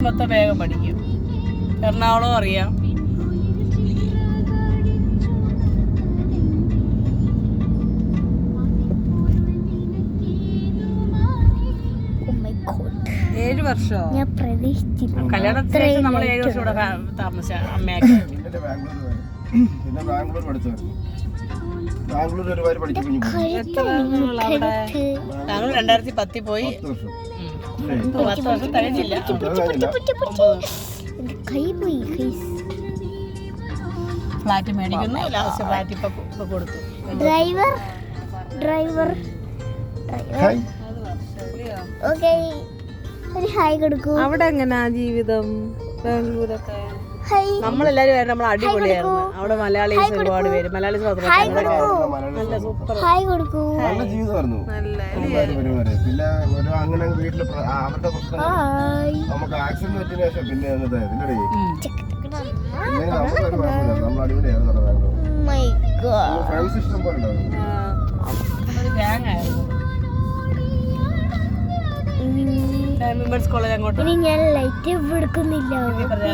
മൊത്തം വേഗം പഠിക്കും. എറണാകുളം അറിയാം. ഏഴ് വർഷമോ? ഞാൻ പ്രതീക്ഷിച്ചില്ല. കല്യാണത്തിന് ശേഷം നമ്മൾ 7 വർഷം ഇവിടെ താമസിച്ച അമ്മയൊക്കെ. പിന്നെ ബാംഗ്ലൂർ പഠിച്ചായിരുന്നു. ബാംഗ്ലൂർ ഒരുപാട് പഠിച്ചു. ഞങ്ങൾ 2010 പോയി. 10 വർഷം തികഞ്ഞില്ല. ഫ്ലാറ്റ് മേടിക്കുന്നു. ലാസ്റ്റ് ഫ്ലാറ്റ് ഇപ്പൊ കൊടുത്തു. ഡ്രൈവർ ഓക്കേ, ഒരു ഹായ് കൊടുക്കൂ. അവിടെ എങ്ങനെയാ ജീവിതം? ബാംഗ്ലൂരൊക്കെ നമ്മളെല്ലാരും നമ്മൾ അടിപൊളിയായിരുന്നു. അവിടെ മലയാളീസ് ഒരുപാട് പേര്. മലയാളീസ് നല്ല സൂപ്പർ ഹായ് കൊടുക്കൂ. നല്ല ജീവിതമായിരുന്നു. പിന്നെ ഒരു അങ്ങനെ വീട്ടില് അവരുടെ പ്രശ്നം നമുക്ക് ആക്സിഡന്റ് പറ്റിയ ശേഷം പിന്നെ നമ്മൾ അടിപൊളിയായിരുന്നു. ഫ്രണ്ട്സ് ഇഷ്ടം പോലെ ഉണ്ടായിരുന്നു. വിമൻസ് കോളേജ് അങ്ങോട്ട് ഇനി ഞാൻ ലൈറ്റ് എടുക്കുന്നില്ല. നമ്മുടെ